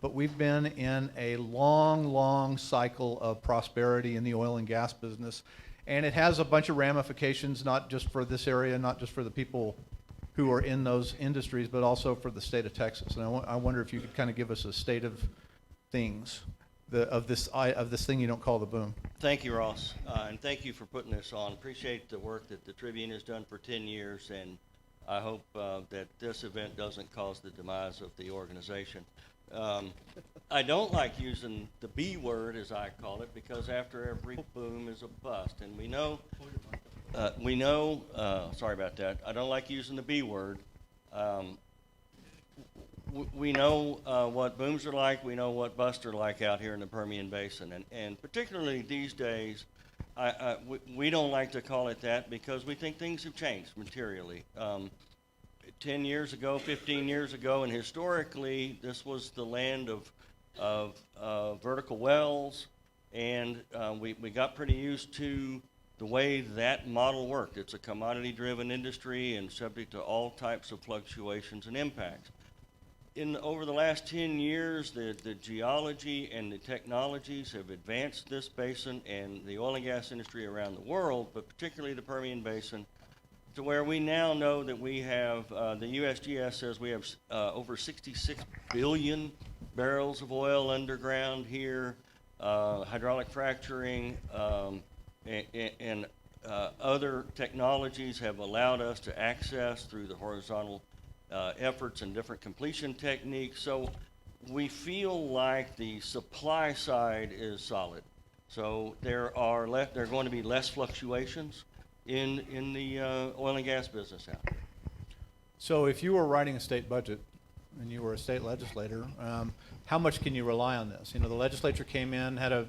but we've been in a long cycle of prosperity in the oil and gas business. And it has a bunch of ramifications, not just for this area, not just for the people who are in those industries, but also for the state of Texas. And I wonder if you could kind of give us a state of things of this thing you don't call the boom. Thank you, Ross, and thank you for putting this on. Appreciate the work that the Tribune has done for 10 years, and I hope that this event doesn't cause the demise of the organization. I don't like using the B word, as I call it, because after every boom is a bust, and we know, sorry about that, I don't like using the B word. We know what booms are like, we know what busts are like out here in the Permian Basin, and particularly these days, we don't like to call it that because we think things have changed materially. 10 years ago, 15 years ago, and historically, this was the land of vertical wells, and we got pretty used to the way that model worked. It's a commodity-driven industry and subject to all types of fluctuations and impacts. Over the last 10 years, the geology and the technologies have advanced this basin and the oil and gas industry around the world, but particularly the Permian Basin, to where we now know that we have, the USGS says we have over 66 billion barrels of oil underground here, hydraulic fracturing, and other technologies have allowed us to access through the horizontal efforts and different completion techniques. So we feel like the supply side is solid. So there are going to be less fluctuations in the oil and gas business out there. So if you were writing a state budget and you were a state legislator, how much can you rely on this? You know, the legislature came in, had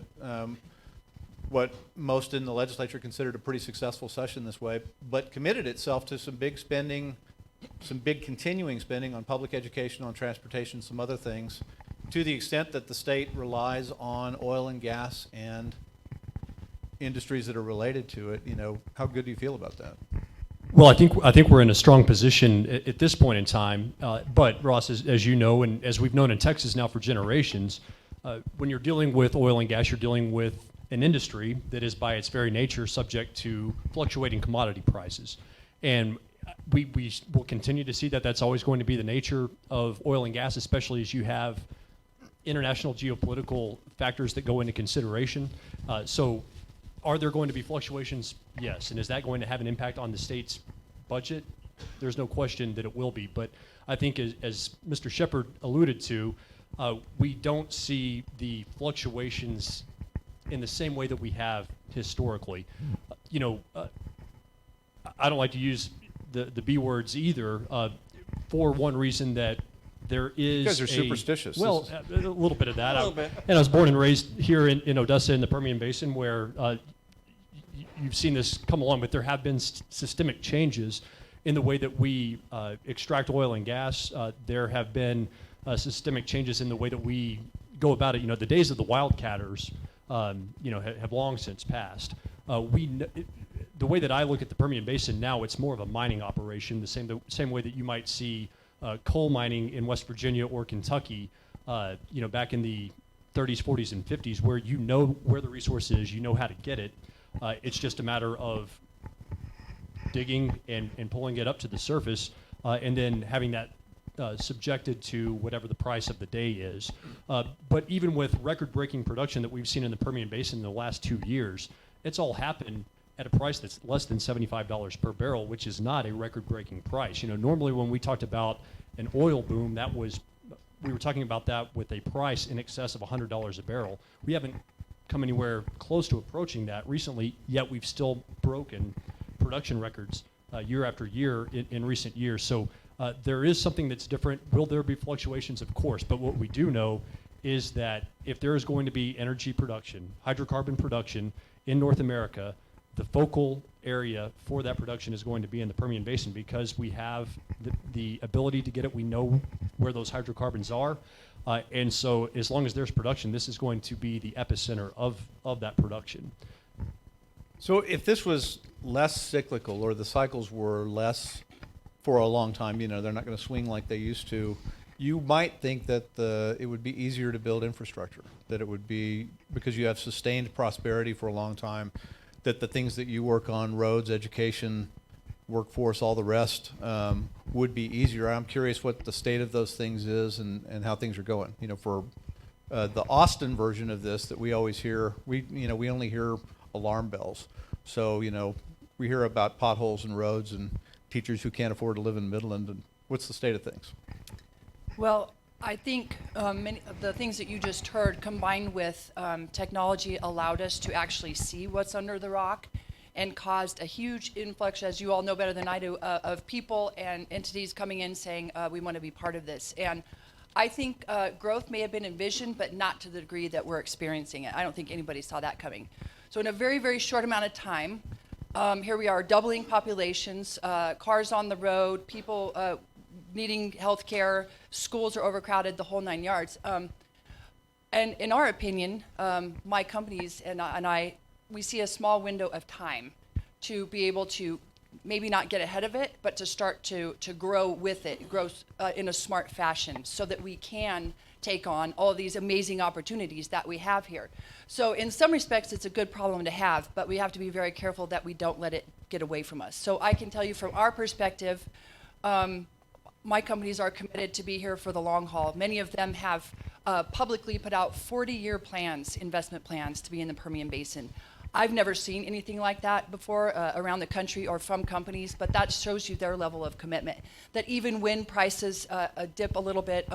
what most in the legislature considered a pretty successful session this way, but committed itself to some big spending, some big continuing spending on public education, on transportation, some other things, to the extent that the state relies on oil and gas and industries that are related to it. You know, how good do you feel about that? Well, I think we're in a strong position at this point in time. But Ross, as you know, and as we've known in Texas now for generations, when you're dealing with oil and gas, you're dealing with an industry that is by its very nature subject to fluctuating commodity prices. And we will continue to see that that's always going to be the nature of oil and gas, especially as you have international geopolitical factors that go into consideration. So are there going to be fluctuations? Yes. And is that going to have an impact on the state's budget? There's no question that it will be. But I think as Mr. Shepard alluded to, we don't see the fluctuations in the same way that we have historically. I don't like to use the B words either, for one reason that there is. You guys are superstitious. Well, a little bit of that. A little bit. And I was born and raised here in Odessa in the Permian Basin, where you've seen this come along, but there have been systemic changes in the way that we extract oil and gas. There have been systemic changes in the way that we go about it. You know, the days of the wildcatters, have long since passed. The way that I look at the Permian Basin now, it's more of a mining operation, the same way that you might see coal mining in West Virginia or Kentucky, back in the 30s, 40s, and 50s, where you know where the resource is, you know how to get it. It's just a matter of digging and pulling it up to the surface, and then having that subjected to whatever the price of the day is. But even with record-breaking production that we've seen in the Permian Basin in the last 2 years, it's all happened at a price that's less than $75 per barrel, which is not a record-breaking price. You know, normally when we talked about an oil boom, we were talking about that with a price in excess of $100 a barrel. We haven't come anywhere close to approaching that recently, yet we've still broken production records year after year in recent years. So there is something that's different. Will there be fluctuations? Of course, but what we do know is that if there is going to be energy production, hydrocarbon production in North America, the focal area for that production is going to be in the Permian Basin, because we have the ability to get it. We know where those hydrocarbons are. And so as long as there's production, this is going to be the epicenter of that production. So if this was less cyclical, or the cycles were less for a long time, they're not going to swing like they used to, you might think that it would be easier to build infrastructure, that it would be, because you have sustained prosperity for a long time, that the things that you work on, roads, education, workforce, all the rest, would be easier. I'm curious what the state of those things is and how things are going. You know, for the Austin version of this that we always hear, we only hear alarm bells. So, you know, we hear about potholes and roads and teachers who can't afford to live in Midland. And what's the state of things? Well, I think many of the things that you just heard combined with technology allowed us to actually see what's under the rock and caused a huge influx, as you all know better than I do, of people and entities coming in saying, we want to be part of this. And I think growth may have been envisioned, but not to the degree that we're experiencing it. I don't think anybody saw that coming. So in a very, very short amount of time, here we are doubling populations, cars on the road, people needing health care, schools are overcrowded, the whole 9 yards. And in our opinion, my companies and I, we see a small window of time to be able to maybe not get ahead of it, but to start to grow with it, grow in a smart fashion so that we can take on all these amazing opportunities that we have here. So in some respects, it's a good problem to have, but we have to be very careful that we don't let it get away from us. So I can tell you from our perspective, my companies are committed to be here for the long haul. Many of them have publicly put out 40-year plans, investment plans, to be in the Permian Basin. I've never seen anything like that before around the country or from companies, but that shows you their level of commitment. That even when prices dip a little bit,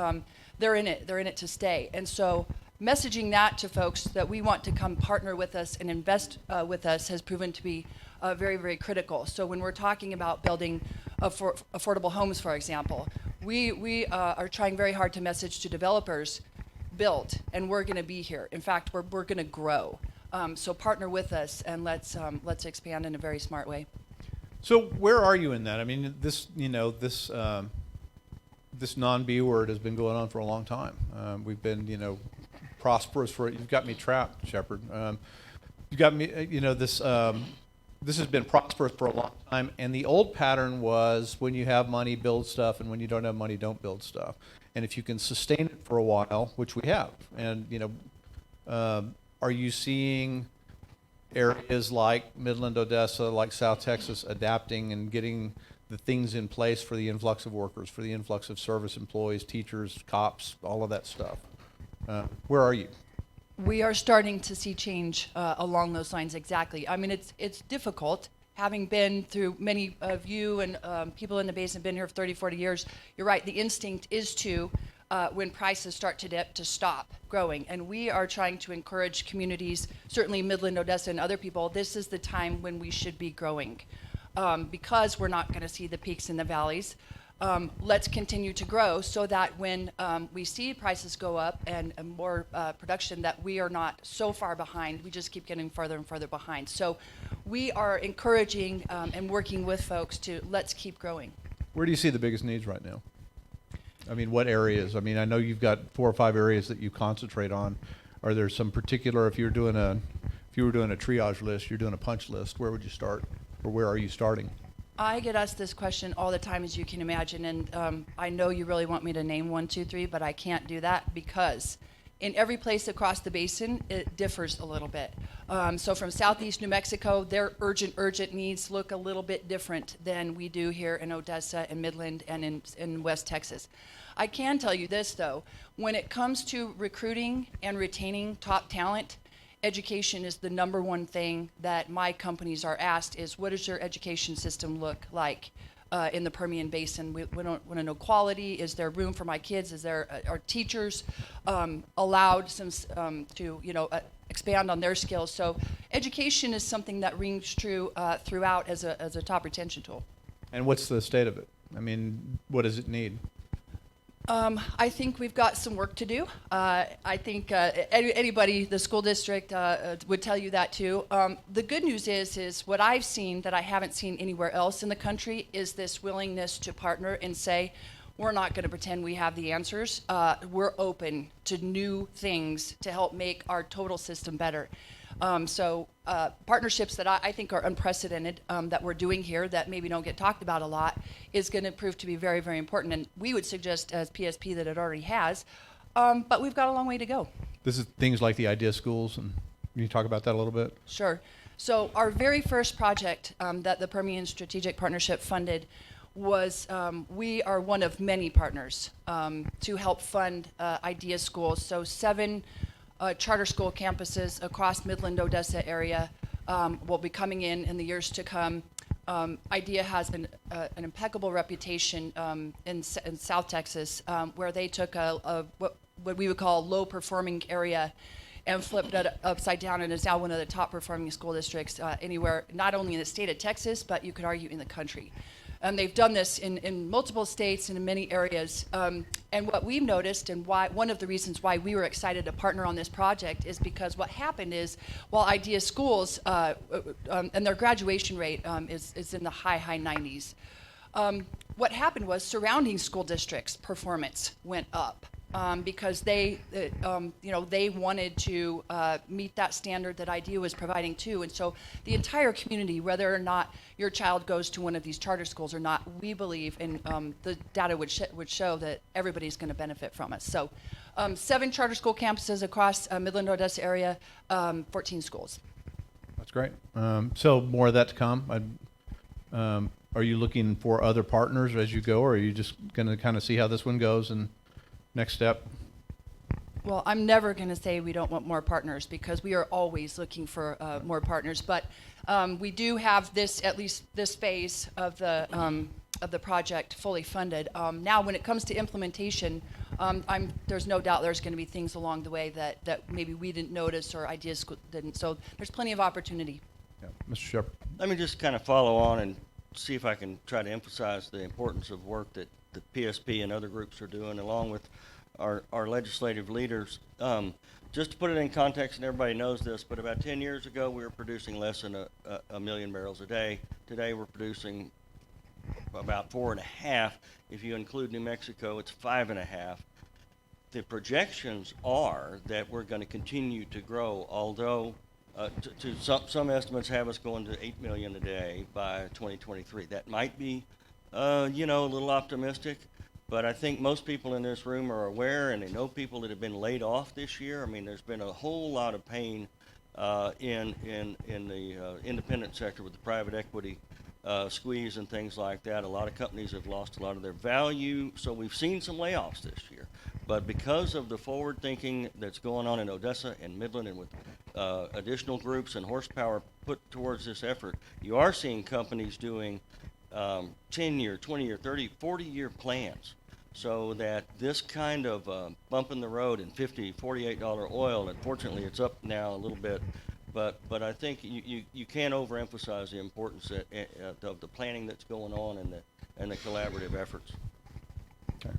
they're in it to stay. And so messaging that to folks that we want to come partner with us and invest with us has proven to be very, very critical. So when we're talking about building affordable homes, for example, we are trying very hard to message to developers, build, and we're going to be here. In fact, we're going to grow. So partner with us and let's expand in a very smart way. So where are you in that? I mean, this non-B word has been going on for a long time. We've been, prosperous for it. You've got me trapped, Shepard. You've got me, this has been prosperous for a long time. And the old pattern was when you have money, build stuff, and when you don't have money, don't build stuff. And if you can sustain it for a while, which we have, and, are you seeing areas like Midland, Odessa, like South Texas adapting and getting the things in place for the influx of workers, for the influx of service employees, teachers, cops, all of that stuff? Where are you? We are starting to see change along those lines, exactly. I mean, it's difficult. Having been through, many of you and people in the basin have been here for 30, 40 years, you're right, the instinct is to, when prices start to dip, to stop growing. And we are trying to encourage communities, certainly Midland, Odessa, and other people, this is the time when we should be growing. Because we're not going to see the peaks and the valleys, let's continue to grow so that when we see prices go up and more production, that we are not so far behind. We just keep getting further and further behind. So we are encouraging and working with folks to let's keep growing. Where do you see the biggest needs right now? I mean, what areas? I mean, I know you've got 4 or 5 areas that you concentrate on. Are there some particular, if you were doing a triage list, you're doing a punch list, where would you start? Or where are you starting? I get asked this question all the time, as you can imagine, and I know you really want me to name 1, 2, 3, but I can't do that because in every place across the basin, it differs a little bit. So from southeast New Mexico, their urgent needs look a little bit different than we do here in Odessa and Midland and in West Texas. I can tell you this, though. When it comes to recruiting and retaining top talent, education is the #1 thing that my companies are asked is, what does your education system look like in the Permian Basin? We don't want to know quality. Is there room for my kids? Are teachers allowed to expand on their skills? So education is something that rings true throughout as a top retention tool. And what's the state of it? I mean, what does it need? I think we've got some work to do. I think anybody, the school district, would tell you that too. The good news is what I've seen that I haven't seen anywhere else in the country is this willingness to partner and say, we're not going to pretend we have the answers. We're open to new things to help make our total system better. Partnerships that I think are unprecedented that we're doing here that maybe don't get talked about a lot is going to prove to be very, very important. And we would suggest as PSP that it already has, but we've got a long way to go. This is things like the idea schools, and can you talk about that a little bit? Sure. So our very first project that the Permian Strategic Partnership funded was we are one of many partners to help fund idea schools. So 7 charter school campuses across Midland, Odessa area will be coming in the years to come. IDEA has an impeccable reputation in South Texas where they took what we would call a low-performing area and flipped it upside down and is now one of the top-performing school districts anywhere, not only in the state of Texas, but you could argue in the country. And they've done this in multiple states and in many areas. And what we've noticed, and why one of the reasons why we were excited to partner on this project, is because what happened is, while IDEA schools and their graduation rate is in the high 90s, what happened was surrounding school districts' performance went up. Because they wanted to meet that standard that IDEA was providing too. And so the entire community, whether or not your child goes to one of these charter schools or not, we believe, and the data would show that everybody's going to benefit from it. So 7 charter school campuses across Midland, Odessa area, 14 schools. That's great. So more of that to come. Are you looking for other partners as you go, or are you just going to kind of see how this one goes and next step? Well, I'm never going to say we don't want more partners because we are always looking for more partners. But we do have at least this phase of the project fully funded. Now, when it comes to implementation, there's no doubt there's going to be things along the way that maybe we didn't notice or ideas didn't. So there's plenty of opportunity. Yeah. Mr. Shepard. Let me just kind of follow on and see if I can try to emphasize the importance of work that the PSP and other groups are doing, along with our legislative leaders. Just to put it in context, and everybody knows this, but about 10 years ago, we were producing less than a million barrels a day. Today, we're producing about 4.5. If you include New Mexico, it's 5.5. The projections are that we're going to continue to grow, although some estimates have us going to 8 million a day by 2023. That might be a little optimistic, but I think most people in this room are aware, and they know people that have been laid off this year. I mean, there's been a whole lot of pain in the independent sector with the private equity squeeze and things like that. A lot of companies have lost a lot of their value, so we've seen some layoffs this year. But because of the forward thinking that's going on in Odessa and Midland, and with additional groups and horsepower put towards this effort, you are seeing companies doing 10-year, 20-year, 30, 40-year plans, so that this kind of bump in the road in $50, $48 oil, and fortunately it's up now a little bit, but I think you can't overemphasize the importance of the planning that's going on and the collaborative efforts. Okay.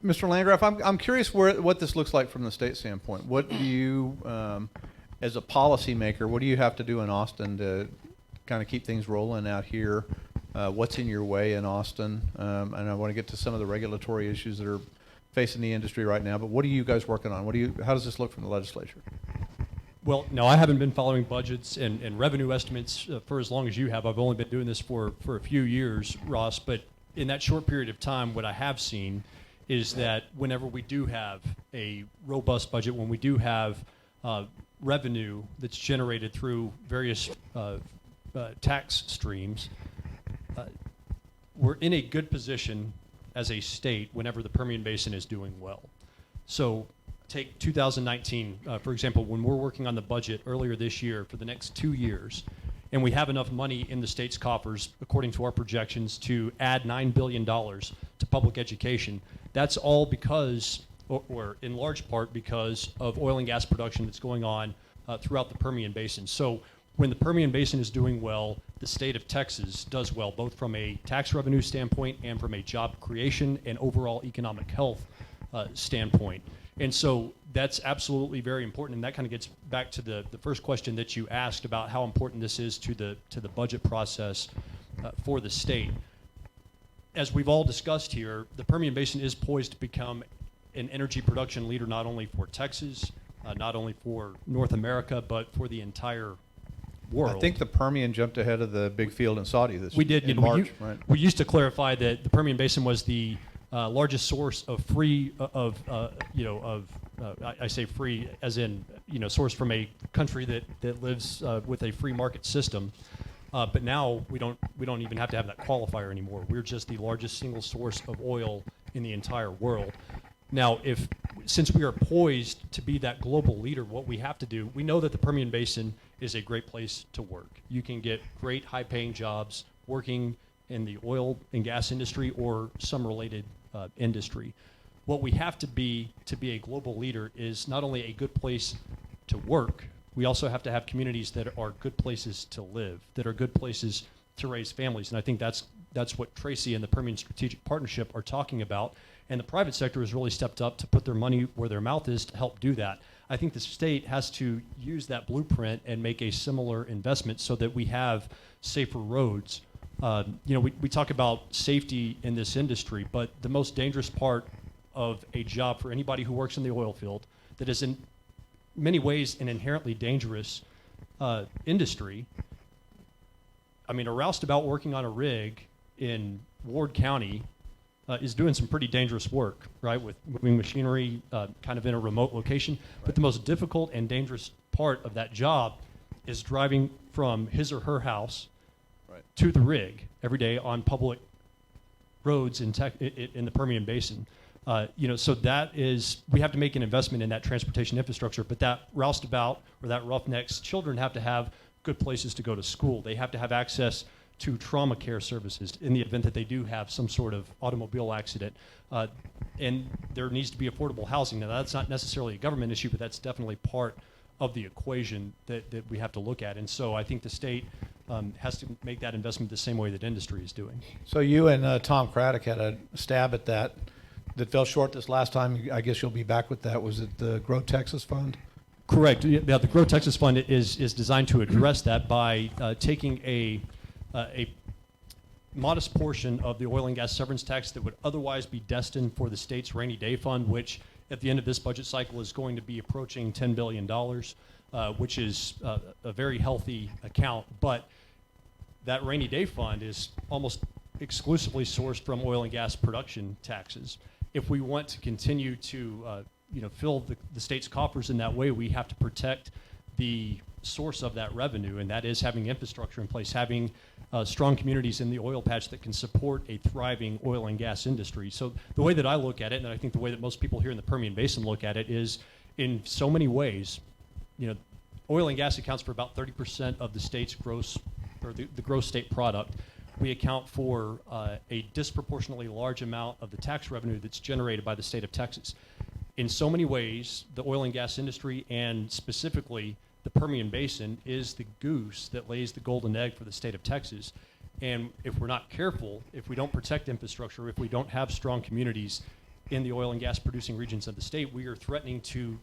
Mr. Landgraf, I'm curious what this looks like from the state standpoint. What do you, as a policymaker, what do you have to do in Austin to kind of keep things rolling out here? What's in your way in Austin? And I want to get to some of the regulatory issues that are facing the industry right now, but what are you guys working on? How does this look from the legislature? Well, no, I haven't been following budgets and revenue estimates for as long as you have. I've only been doing this for a few years, Ross, but in that short period of time, what I have seen is that whenever we do have a robust budget, when we do have revenue that's generated through various tax streams, we're in a good position as a state whenever the Permian Basin is doing well. So take 2019, for example, when we're working on the budget earlier this year for the next 2 years, and we have enough money in the state's coffers, according to our projections, to add $9 billion to public education. That's all because, or in large part because of oil and gas production that's going on throughout the Permian Basin. So when the Permian Basin is doing well, the state of Texas does well, both from a tax revenue standpoint and from a job creation and overall economic health standpoint. And so that's absolutely very important, and that kind of gets back to the first question that you asked about how important this is to the budget process for the state. As we've all discussed here, the Permian Basin is poised to become an energy production leader not only for Texas, not only for North America, but for the entire world. I think the Permian jumped ahead of the big field in Saudi We did. in You know, March, right? we used to clarify that the Permian Basin was the largest source of free I say free as in sourced from a country that lives with a free market system. But now we don't even have to have that qualifier anymore. We're just the largest single source of oil in the entire world. Now, since we are poised to be that global leader, what we have to do, we know that the Permian Basin is a great place to work. You can get great high-paying jobs working in the oil and gas industry or some related industry. What we have to be a global leader is not only a good place to work, we also have to have communities that are good places to live, that are good places to raise families. And I think that's what Tracy and the Permian Strategic Partnership are talking about. And the private sector has really stepped up to put their money where their mouth is to help do that. I think the state has to use that blueprint and make a similar investment so that we have safer roads. We talk about safety in this industry, but the most dangerous part of a job for anybody who works in the oil field that is in many ways an inherently dangerous industry. I mean, a roustabout working on a rig in Ward County is doing some pretty dangerous work, right, with moving machinery kind of in a remote location. Right. But the most difficult and dangerous part of that job is driving from his or her house to the rig every day on public roads in the Permian Basin. So that is, we have to make an investment in that transportation infrastructure, but that roustabout or that roughneck's children have to have good places to go to school. They have to have access to trauma care services in the event that they do have some sort of automobile accident. And there needs to be affordable housing. Now, that's not necessarily a government issue, but that's definitely part of the equation that we have to look at. And so I think the state has to make that investment the same way that industry is doing. So you and Tom Craddock had a stab at that fell short this last time. I guess you'll be back with that. Was it the Grow Texas Fund? Correct. Yeah, the Grow Texas Fund is designed to address that by taking a modest portion of the oil and gas severance tax that would otherwise be destined for the state's rainy day fund, which at the end of this budget cycle is going to be approaching $10 billion, which is a very healthy account. But that rainy day fund is almost exclusively sourced from oil and gas production taxes. If we want to continue to fill the state's coffers in that way, we have to protect the source of that revenue, and that is having infrastructure in place, having strong communities in the oil patch that can support a thriving oil and gas industry. So the way that I look at it, and I think the way that most people here in the Permian Basin look at it, is in so many ways, oil and gas accounts for about 30% of the state's gross, or the gross state product. We account for a disproportionately large amount of the tax revenue that's generated by the state of Texas. In so many ways, the oil and gas industry, and specifically the Permian Basin, is the goose that lays the golden egg for the state of Texas. And if we're not careful, if we don't protect infrastructure, if we don't have strong communities in the oil and gas producing regions of the state, we are threatening to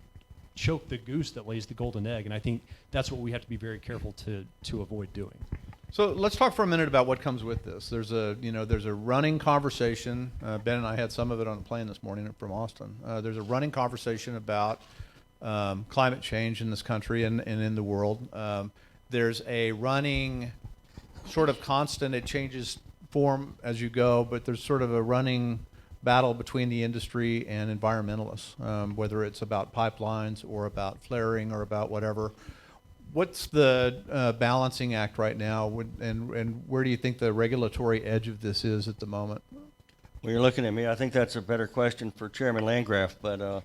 choke the goose that lays the golden egg. And I think that's what we have to be very careful to avoid doing. So let's talk for a minute about what comes with this. There's a running conversation. Ben and I had some of it on the plane this morning from Austin. There's a running conversation about climate change in this country and in the world. There's a running sort of constant, it changes form as you go, but there's sort of a running battle between the industry and environmentalists, whether it's about pipelines or about flaring or about whatever. What's the balancing act right now, and where do you think the regulatory edge of this is at the moment? Well, you're looking at me. I think that's a better question for Chairman Landgraf, but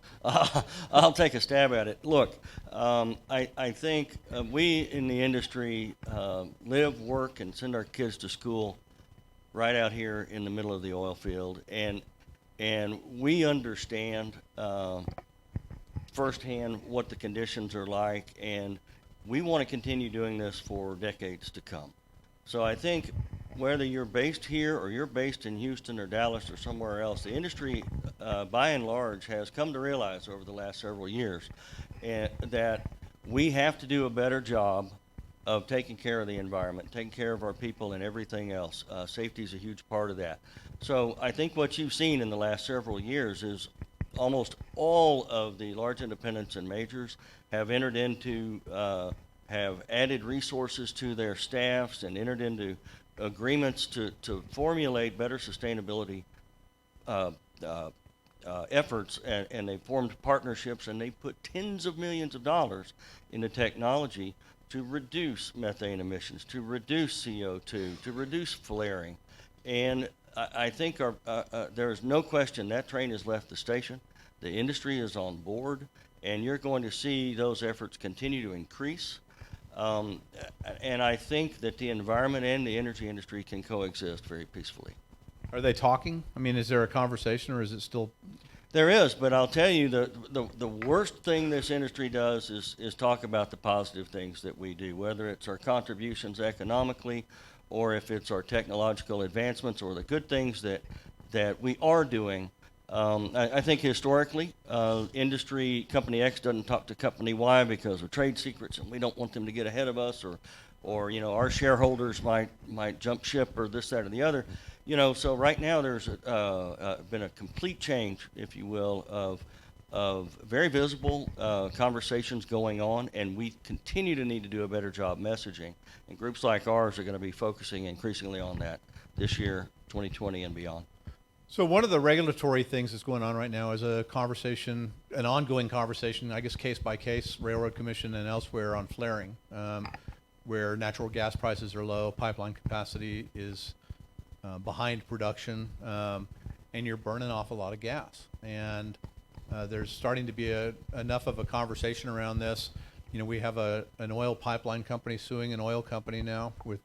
I'll take a stab at it. Look, I think we in the industry live, work, and send our kids to school right out here in the middle of the oil field, and we understand firsthand what the conditions are like, and we want to continue doing this for decades to come. So I think whether you're based here or you're based in Houston or Dallas or somewhere else, the industry, by and large, has come to realize over the last several years that we have to do a better job of taking care of the environment, taking care of our people and everything else. Safety is a huge part of that. So I think what you've seen in the last several years is almost all of the large independents and majors have entered into, have added resources to their staffs and entered into agreements to formulate better sustainability efforts, and they formed partnerships, and they put tens of millions of dollars into technology to reduce methane emissions, to reduce CO2, to reduce flaring. And I think there is no question that train has left the station. The industry is on board, and you're going to see those efforts continue to increase. And I think that the environment and the energy industry can coexist very peacefully. Are they talking? I mean, is there a conversation, or is it still? There is, but I'll tell you, the worst thing this industry does is talk about the positive things that we do, whether it's our contributions economically, or if it's our technological advancements, or the good things that we are doing. I think historically, industry, Company X doesn't talk to Company Y because of trade secrets, and we don't want them to get ahead of us, or you know, our shareholders might jump ship, or this, that, or the other. You know, so right now there's been a complete change, if you will, of very visible conversations going on, and we continue to need to do a better job messaging. And groups like ours are going to be focusing increasingly on that this year, 2020 and beyond. So one of the regulatory things that's going on right now is a conversation, an ongoing conversation, I guess case by case, Railroad Commission and elsewhere, on flaring, where natural gas prices are low, pipeline capacity is behind production, and you're burning off a lot of gas. And there's starting to be enough of a conversation around this. You know, we have an oil pipeline company suing an oil company now with,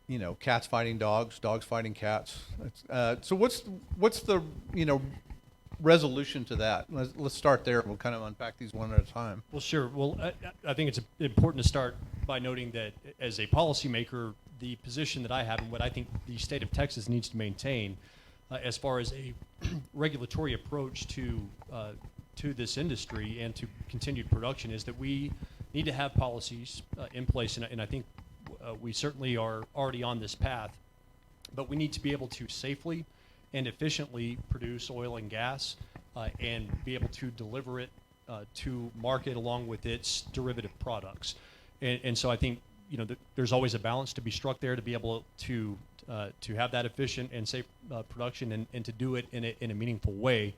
you know, cats fighting dogs, dogs fighting cats. So what's the, you know, resolution to that? Let's start there. We'll kind of unpack these one at a time. Well, sure. Well, I think it's important to start by noting that as a policymaker, the position that I have and what I think the state of Texas needs to maintain as far as a regulatory approach to this industry and to continued production is that we need to have policies in place, and I think we certainly are already on this path, but we need to be able to safely and efficiently produce oil and gas and be able to deliver it to market along with its derivative products. And so I think, you know, there's always a balance to be struck there to be able to have that efficient and safe production and to do it in a meaningful way.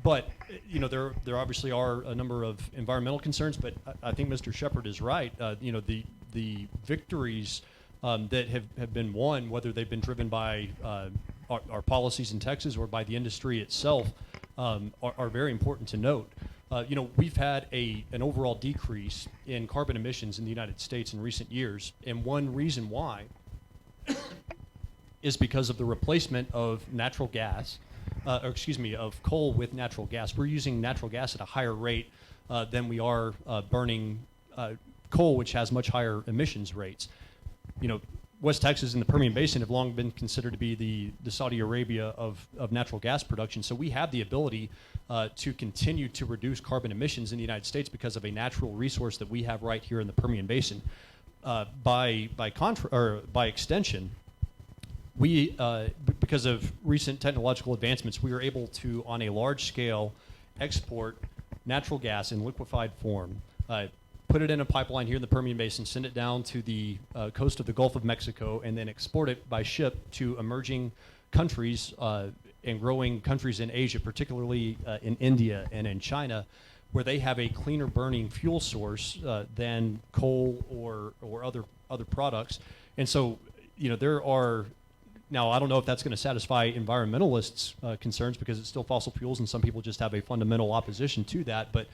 But you know, there obviously are a number of environmental concerns, but I think Mr. Shepard is right. You know, the victories that have been won, whether they've been driven by our policies in Texas or by the industry itself, are very important to note. You know, we've had an overall decrease in carbon emissions in the United States in recent years, and one reason why is because of the replacement of natural gas, of coal with natural gas. We're using natural gas at a higher rate than we are burning coal, which has much higher emissions rates. You know, West Texas and the Permian Basin have long been considered to be the Saudi Arabia of natural gas production. So we have the ability to continue to reduce carbon emissions in the United States because of a natural resource that we have right here in the Permian Basin. By extension, we because of recent technological advancements, we are able to, on a large scale, export natural gas in liquefied form, put it in a pipeline here in the Permian Basin, send it down to the coast of the Gulf of Mexico, and then export it by ship to emerging countries and growing countries in Asia, particularly in India and in China, where they have a cleaner burning fuel source than coal or other products. And so, you know, there are, now I don't know if that's going to satisfy environmentalists' concerns, because it's still fossil fuels and some people just have a fundamental opposition to that, but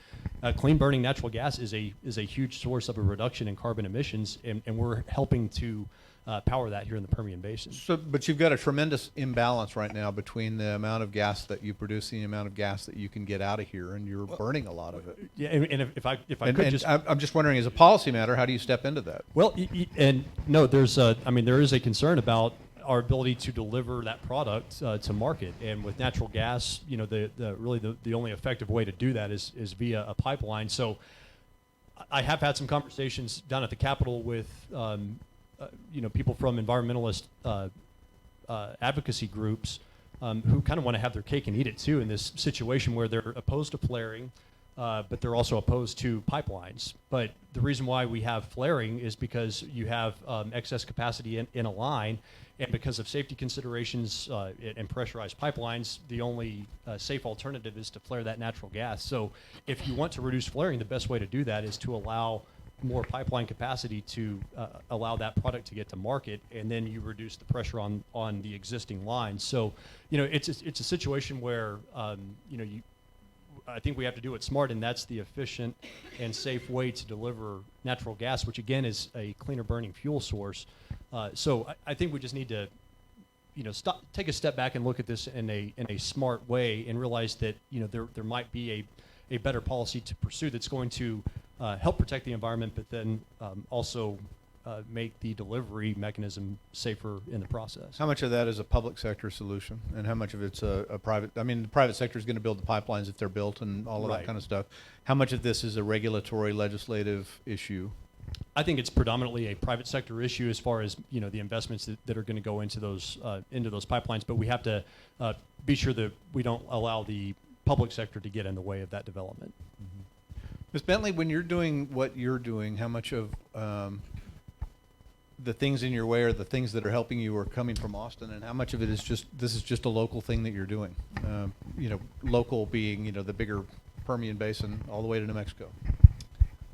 clean burning natural gas is a huge source of a reduction in carbon emissions, and we're helping to power that here in the Permian Basin. So, but you've got a tremendous imbalance right now between the amount of gas that you produce and the amount of gas that you can get out of here, and you're burning a lot of it. Yeah, and if I could just, I'm just wondering, as a policy matter, how do you step into that? Well, and no, there is a concern about our ability to deliver that product to market, and with natural gas, you know, the only effective way to do that is via a pipeline. So I have had some conversations down at the Capitol with you know, people from environmentalist advocacy groups who kind of want to have their cake and eat it too in this situation where they're opposed to flaring, but they're also opposed to pipelines. But the reason why we have flaring is because you have excess capacity in a line, and because of safety considerations and pressurized pipelines, the only safe alternative is to flare that natural gas. So if you want to reduce flaring, the best way to do that is to allow more pipeline capacity to allow that product to get to market, and then you reduce the pressure on the existing lines. So, it's a situation where, I think we have to do it smart, and that's the efficient and safe way to deliver natural gas, which again is a cleaner burning fuel source. So I think we just need to, take a step back and look at this in a smart way, and realize that there might be a better policy to pursue that's going to help protect the environment, but then also make the delivery mechanism safer in the process. How much of that is a public sector solution, and how much of it's a private? I mean, the private sector is going to build the pipelines if they're built and all of that Right. kind of stuff. How much of this is a regulatory, legislative issue? I think it's predominantly a private sector issue as far as the investments that are going to go into those pipelines. But we have to be sure that we don't allow the public sector to get in the way of that development. Ms. Bentley, when you're doing what you're doing, how much of the things in your way or the things that are helping you are coming from Austin, and how much of it is this is just a local thing that you're doing? Local being the bigger Permian Basin all the way to New Mexico.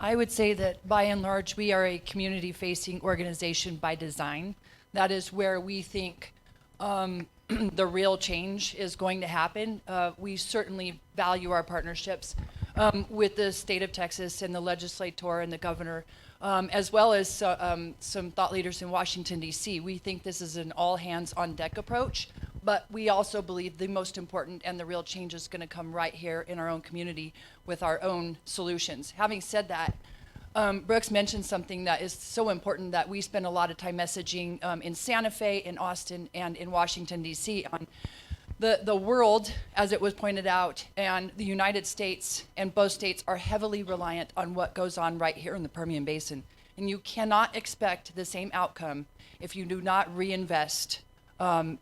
I would say that by and large, we are a community-facing organization by design. That is where we think the real change is going to happen. We certainly value our partnerships with the state of Texas and the legislator and the governor, as well as some thought leaders in Washington, D.C. We think this is an all-hands-on-deck approach, but we also believe the most important and the real change is going to come right here in our own community with our own solutions. Having said that, Brooks mentioned something that is so important that we spend a lot of time messaging in Santa Fe, in Austin, and in Washington, D.C. on the world, as it was pointed out, and the United States and both states are heavily reliant on what goes on right here in the Permian Basin. And you cannot expect the same outcome if you do not reinvest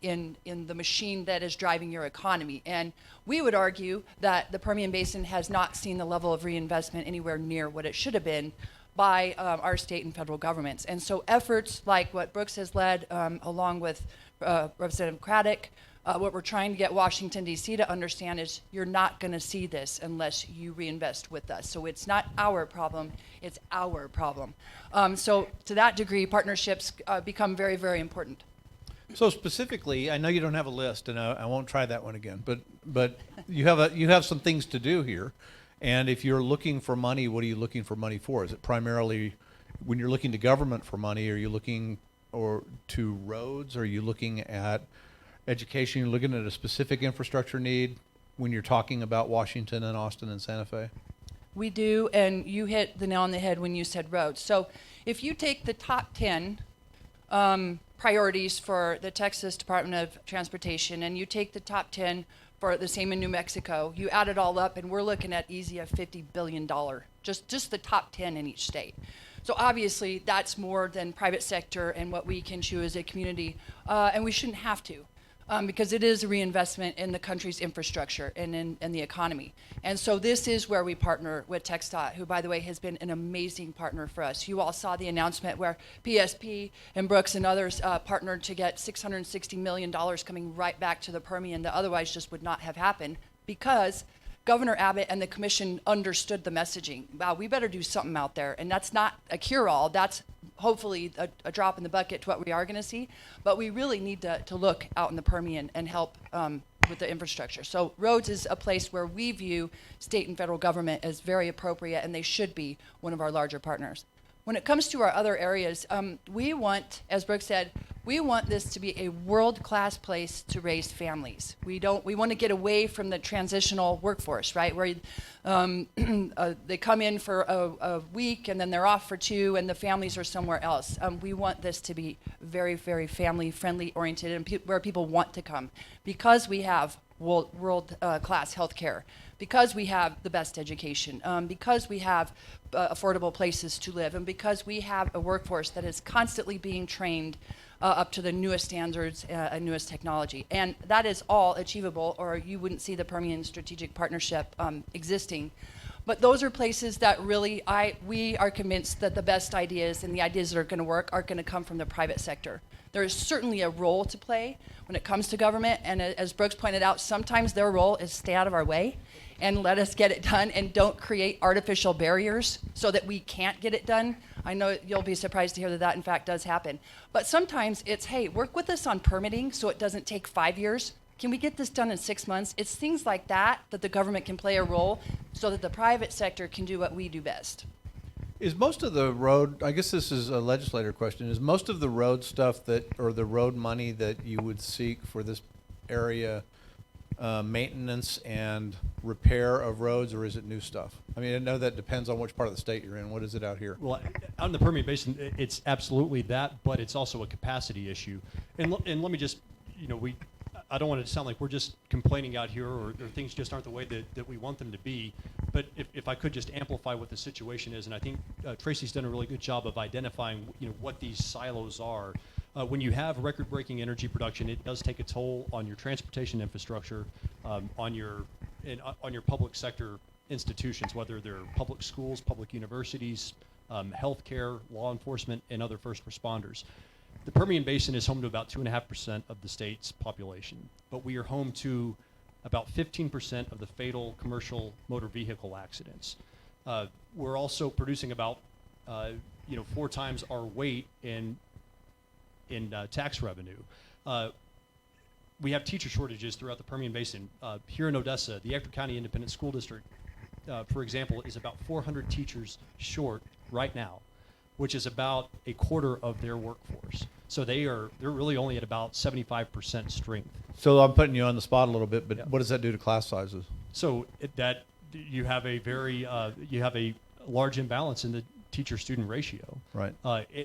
in the machine that is driving your economy. And we would argue that the Permian Basin has not seen the level of reinvestment anywhere near what it should have been by our state and federal governments. And so efforts like what Brooks has led, along with Representative Craddock, what we're trying to get Washington, D.C. to understand is you're not going to see this unless you reinvest with us. So it's not our problem, it's our problem. So to that degree, partnerships become very, very important. So specifically, I know you don't have a list, and I won't try that one again. But you have some things to do here, and if you're looking for money, what are you looking for money for? Is it primarily when you're looking to government for money? Are you looking to roads? Are you looking at education? You're looking at a specific infrastructure need when you're talking about Washington and Austin and Santa Fe? We do, and you hit the nail on the head when you said roads. So if you take the top 10 priorities for the Texas Department of Transportation, and you take the top 10 for the same in New Mexico, you add it all up, and we're looking at easy a $50 billion, just the top 10 in each state. So obviously, that's more than private sector and what we can chew as a community, and we shouldn't have to. Because it is a reinvestment in the country's infrastructure and in the economy. And so this is where we partner with TxDOT, who, by the way, has been an amazing partner for us. You all saw the announcement where PSP and Brooks and others partnered to get $660 million coming right back to the Permian that otherwise just would not have happened, because Governor Abbott and the commission understood the messaging. Wow, we better do something out there. And that's not a cure-all. That's hopefully a drop in the bucket to what we are going to see. But we really need to look out in the Permian and help with the infrastructure. So roads is a place where we view state and federal government as very appropriate, and they should be one of our larger partners. When it comes to our other areas, we want, as Brooke said, we want this to be a world-class place to raise families. We want to get away from the transitional workforce, right? Where they come in for a week and then they're off for 2 and the families are somewhere else. We want this to be very, very family-friendly oriented and where people want to come, because we have world-class healthcare, because we have the best education, because we have affordable places to live, and because we have a workforce that is constantly being trained up to the newest standards and newest technology. And that is all achievable, or you wouldn't see the Permian Strategic Partnership existing. But those are places that really we are convinced that the best ideas and the ideas that are going to work are going to come from the private sector. There is certainly a role to play when it comes to government, and as Brooks pointed out, sometimes their role is stay out of our way and let us get it done and don't create artificial barriers so that we can't get it done. I know you'll be surprised to hear that in fact does happen. But sometimes it's, hey, work with us on permitting so it doesn't take 5 years. Can we get this done in 6 months? It's things like that that the government can play a role so that the private sector can do what we do best. Is most of the road, I guess this is a legislator question, is most of the road stuff or the road money that you would seek for this area maintenance and repair of roads, or is it new stuff? I mean, I know that depends on which part of the state you're in. What is it out here? Well, out in the Permian Basin, it's absolutely that, but it's also a capacity issue. And let me just, I don't want it to sound like we're just complaining out here or things just aren't the way that we want them to be. But if I could just amplify what the situation is, and I think Tracy's done a really good job of identifying what these silos are. When you have record-breaking energy production, it does take a toll on your transportation infrastructure, on your public sector institutions, whether they're public schools, public universities, healthcare, law enforcement, and other first responders. The Permian Basin is home to about 2.5% of the state's population, but we are home to about 15% of the fatal commercial motor vehicle accidents. We're also producing about 4 times our weight in tax revenue. We have teacher shortages throughout the Permian Basin. Here in Odessa, the Ector County Independent School District, for example, is about 400 teachers short right now, which is about a quarter of their workforce. So they're really only at about 75% strength. So I'm putting you on the spot a little bit, but Yeah. what does that do to class sizes? So that you have a large imbalance in the teacher-student ratio. Right.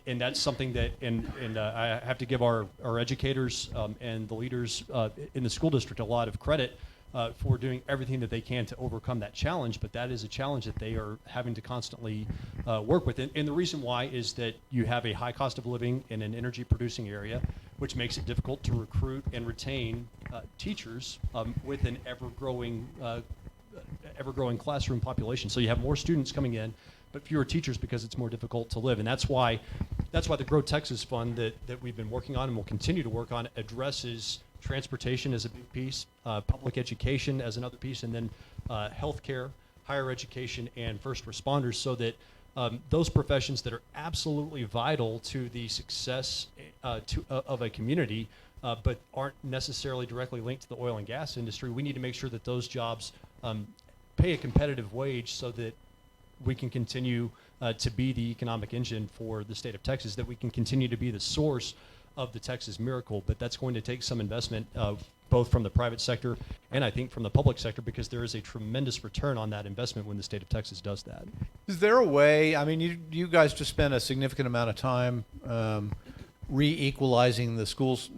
And that's something that, and I have to give our educators and the leaders in the school district a lot of credit for doing everything that they can to overcome that challenge, but that is a challenge that they are having to constantly work with. And the reason why is that you have a high cost of living in an energy-producing area, which makes it difficult to recruit and retain teachers with an ever-growing classroom population. So you have more students coming in, but fewer teachers because it's more difficult to live. And that's why the Grow Texas Fund that we've been working on and will continue to work on addresses transportation as a big piece, public education as another piece, and then healthcare, higher education, and first responders, so that those professions that are absolutely vital to the success of a community, but aren't necessarily directly linked to the oil and gas industry, we need to make sure that those jobs pay a competitive wage so that we can continue to be the economic engine for the state of Texas, that we can continue to be the source of the Texas miracle. But that's going to take some investment, both from the private sector and I think from the public sector, because there is a tremendous return on that investment when the state of Texas does that. Is there a way, I mean, you guys just spent a significant amount of time re-equalizing the schools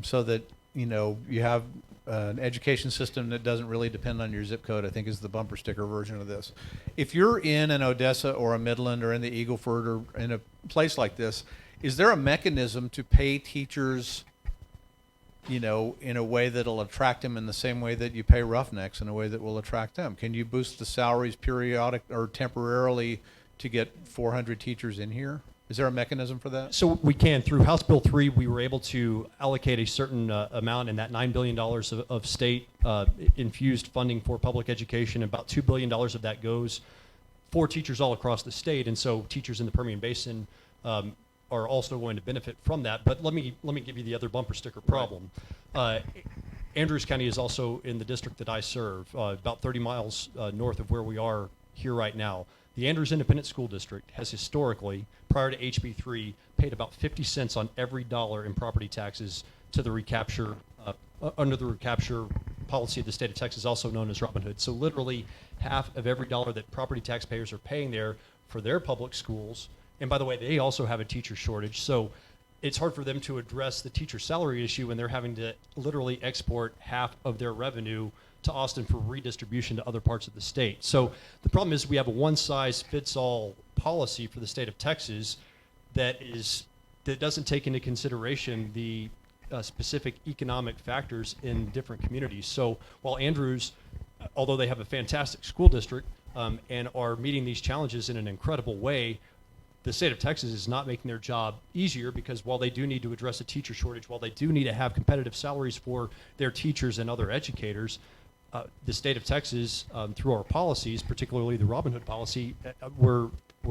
so that, you have an education system that doesn't really depend on your zip code, I think is the bumper sticker version of this. If you're in an Odessa or a Midland or in the Eagleford or in a place like this, is there a mechanism to pay teachers, in a way that'll attract them in the same way that you pay roughnecks in a way that will attract them? Can you boost the salaries periodic or temporarily to get 400 teachers in here? Is there a mechanism for that? So we can. Through House Bill 3, we were able to allocate a certain amount in that $9 billion of state infused funding for public education. About $2 billion of that goes for teachers all across the state. And so teachers in the Permian Basin are also going to benefit from that. But let me give you the other bumper sticker problem. Andrews County is also in the district that I serve, about 30 miles north of where we are here right now. The Andrews Independent School District has historically, prior to HB 3, paid about 50 cents on every dollar in property taxes to the recapture, under the recapture policy of the state of Texas, also known as Robin Hood. So literally half of every dollar that property taxpayers are paying there for their public schools. And by the way, they also have a teacher shortage. So it's hard for them to address the teacher salary issue when they're having to literally export half of their revenue to Austin for redistribution to other parts of the state. So the problem is we have a one-size-fits-all policy for the state of Texas that is that doesn't take into consideration the specific economic factors in different communities. So while Andrews, although they have a fantastic school district and are meeting these challenges in an incredible way, the state of Texas is not making their job easier, because while they do need to address a teacher shortage, while they do need to have competitive salaries for their teachers and other educators, the state of Texas, through our policies, particularly the Robin Hood policy, we're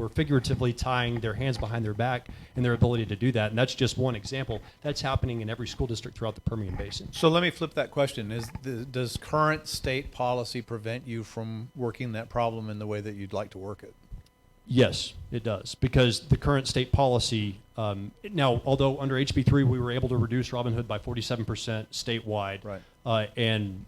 figuratively tying their hands behind their back in their ability to do that. And that's just one example. That's happening in every school district throughout the Permian Basin. So let me flip that question. Does current state policy prevent you from working that problem in the way that you'd like to work it? Yes, it does, because the current state policy, now, although under HB3 we were able to reduce Robin Hood by 47% statewide, Right. and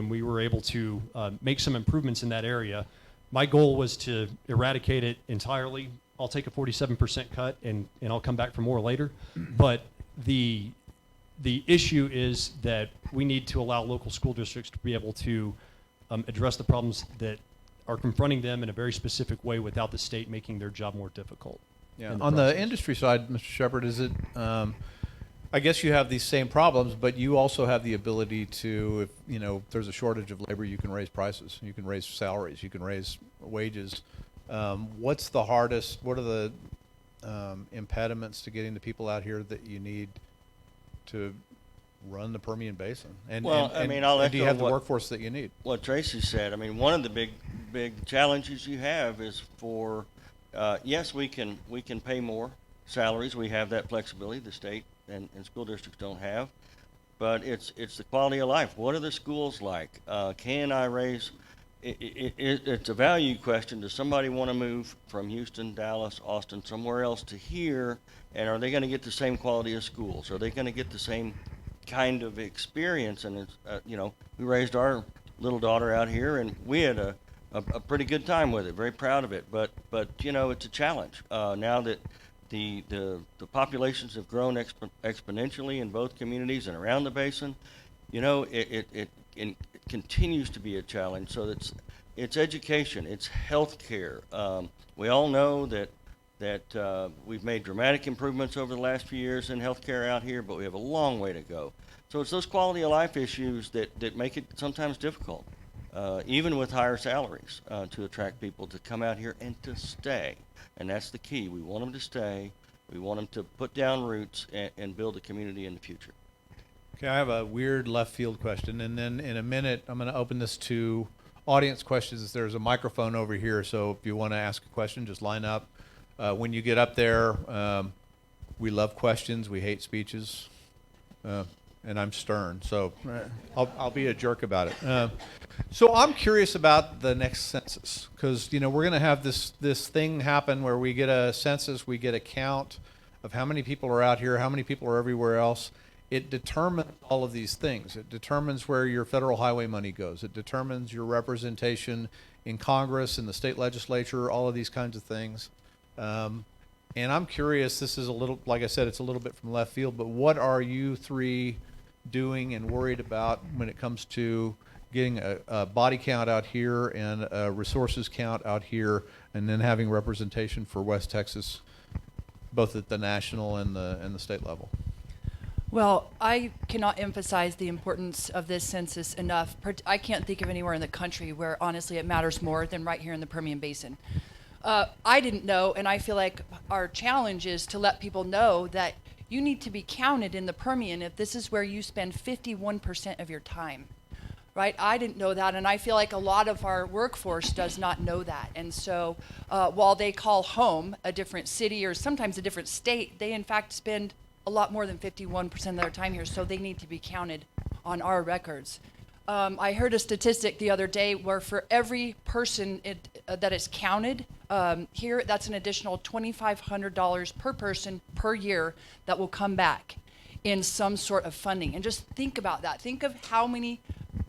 we were able to make some improvements in that area. My goal was to eradicate it entirely. I'll take a 47% cut, and I'll come back for more later. But the issue is that we need to allow local school districts to be able to address the problems that are confronting them in a very specific way without the state making their job more difficult. Yeah. in On process. the industry side, Mr. Shepard, is it? I guess you have these same problems, but you also have the ability to, if there's a shortage of labor, you can raise prices, you can raise salaries, you can raise wages. What's the hardest? What are the impediments to getting the people out here that you need to run the Permian Basin? And, Well, and, I mean, I'll and do you echo have the what- workforce that you need? What Tracy said, I mean, one of the big challenges you have is for, yes, we can pay more salaries. We have that flexibility the state and school districts don't have, but it's the quality of life. What are the schools like? Can I raise? It's a value question. Does somebody want to move from Houston, Dallas, Austin, somewhere else to here? And are they going to get the same quality of schools? Are they going to get the same kind of experience? And it's, we raised our little daughter out here, and we had a pretty good time with it. Very proud of it. But it's a challenge now that the populations have grown exponentially in both communities and around the basin. It continues to be a challenge. So it's education, it's health care. We all know that we've made dramatic improvements over the last few years in healthcare out here, but we have a long way to go. So it's those quality of life issues that make it sometimes difficult, even with higher salaries, to attract people to come out here and to stay. And that's the key. We want them to stay. We want them to put down roots and build a community in the future. Okay, I have a weird left field question, and then in a minute I'm going to open this to audience questions. There's a microphone over here, so if you want to ask a question, just line up. When you get up there, we love questions. We hate speeches, and I'm stern, so I'll be a jerk about it. So I'm curious about the next census, because we're going to have this thing happen where we get a census, we get a count of how many people are out here, how many people are everywhere else. It determines all of these things. It determines where your federal highway money goes. It determines your representation in Congress, in the state legislature, all of these kinds of things. And I'm curious, this is a little, like I said, it's a little bit from left field, but what are you three doing and worried about when it comes to getting a body count out here and a resources count out here, and then having representation for West Texas, both at the national and the state level? Well, I cannot emphasize the importance of this census enough. I can't think of anywhere in the country where, honestly, it matters more than right here in the Permian Basin. I didn't know, and I feel like our challenge is to let people know that you need to be counted in the Permian if this is where you spend 51% of your time, right? I didn't know that, and I feel like a lot of our workforce does not know that. And so while they call home a different city or sometimes a different state, they in fact spend a lot more than 51% of their time here, so they need to be counted on our records. I heard a statistic the other day where for every person that is counted here, that's an additional $2,500 per person per year that will come back in some sort of funding. And just think about that. Think of how many,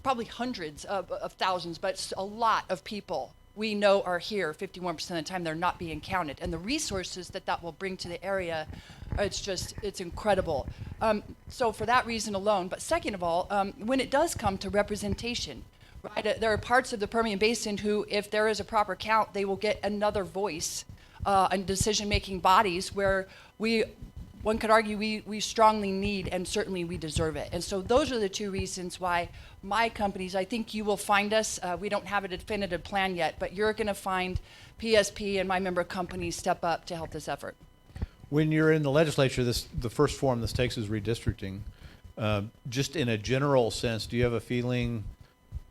probably hundreds of thousands, but a lot of people we know are here 51% of the time. They're not being counted. And the resources that will bring to the area, it's incredible. So for that reason alone, but second of all, when it does come to representation, right, there are parts of the Permian Basin who, if there is a proper count, they will get another voice in decision-making bodies where we one could argue we strongly need, and certainly we deserve it. And so those are the two reasons why my companies, I think you will find us, we don't have a definitive plan yet, but you're going to find PSP and my member companies step up to help this effort. When you're in the legislature, the first form this takes is redistricting. Just in a general sense, do you have a feeling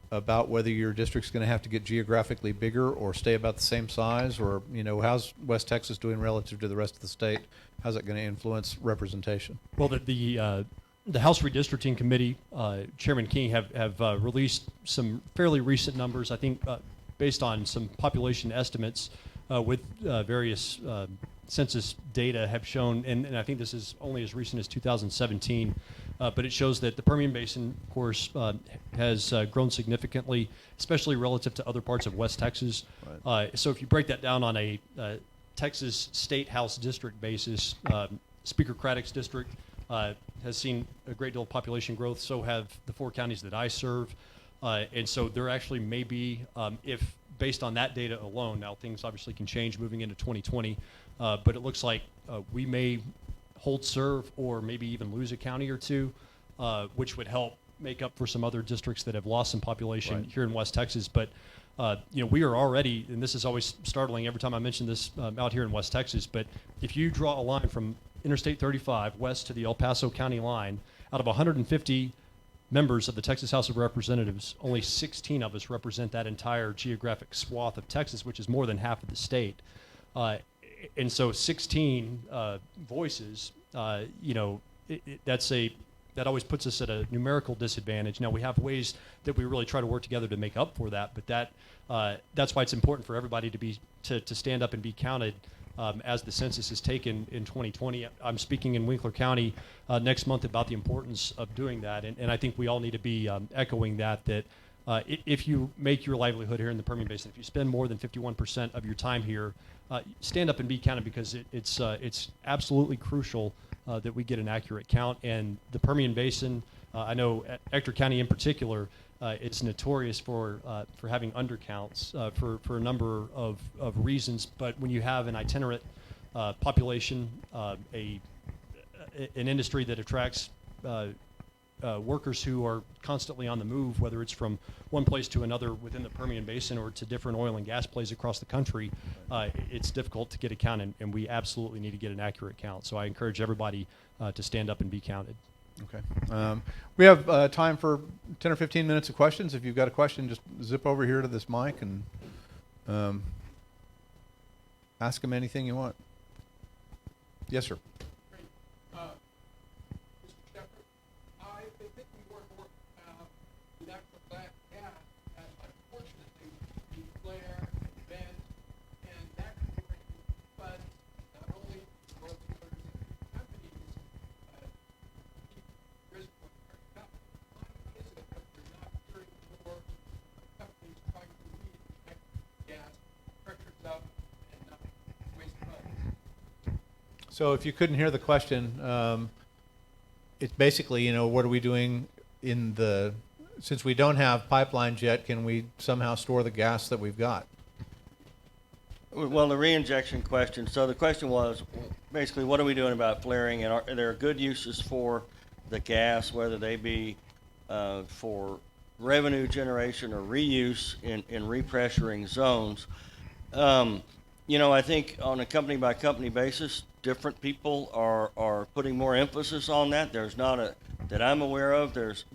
about whether your district's going to have to get geographically bigger or stay about the same size? Or, how's West Texas doing relative to the rest of the state? How's that going to influence representation? Well, the House Redistricting Committee, Chairman King, have released some fairly recent numbers, I think based on some population estimates with various census data have shown, and I think this is only as recent as 2017, but it shows that the Permian Basin, of course, has grown significantly, especially relative to other parts of West Texas. Right. So if you break that down on a Texas State House district basis, Speaker Craddock's district has seen a great deal of population growth. So have the 4 counties that I serve. And so there actually may be, if based on that data alone, now things obviously can change moving into 2020, but it looks like we may hold serve or maybe even lose a county or two, which would help make up for some other districts that have lost some population here in West Texas. But we are already, and this is always startling every time I mention this out here in West Texas, but if you draw a line from Interstate 35 west to the El Paso County line, out of 150 members of the Texas House of Representatives, only 16 of us represent that entire geographic swath of Texas, which is more than half of the state. And so 16 voices, that always puts us at a numerical disadvantage. Now we have ways that we really try to work together to make up for that, but that's why it's important for everybody to stand up and be counted as the census is taken in 2020. I'm speaking in Winkler County next month about the importance of doing that, and I think we all need to be echoing that if you make your livelihood here in the Permian Basin, if you spend more than 51% of your time here, stand up and be counted, because it's absolutely crucial that we get an accurate count. And the Permian Basin, I know Ector County in particular, it's notorious for having undercounts for a number of reasons. But when you have an itinerant population, an industry that attracts workers who are constantly on the move, whether it's from one place to another within the Permian Basin or to different oil and gas plays across the country, it's difficult to get a count, and we absolutely need to get an accurate count. So I encourage everybody to stand up and be counted. Okay. We have time for 10 or 15 minutes of questions. If you've got a question, just zip over here to this mic and ask them anything you want. Yes, sir. So if you couldn't hear the question, it's basically, what are we doing since we don't have pipelines yet, can we somehow store the gas that we've got? Well, the reinjection question, so the question was basically what are we doing about flaring, and are there good uses for the gas, whether they be for revenue generation or reuse in repressuring zones. I think on a company by company basis, different people are putting more emphasis on that. There's not that I'm aware of, there's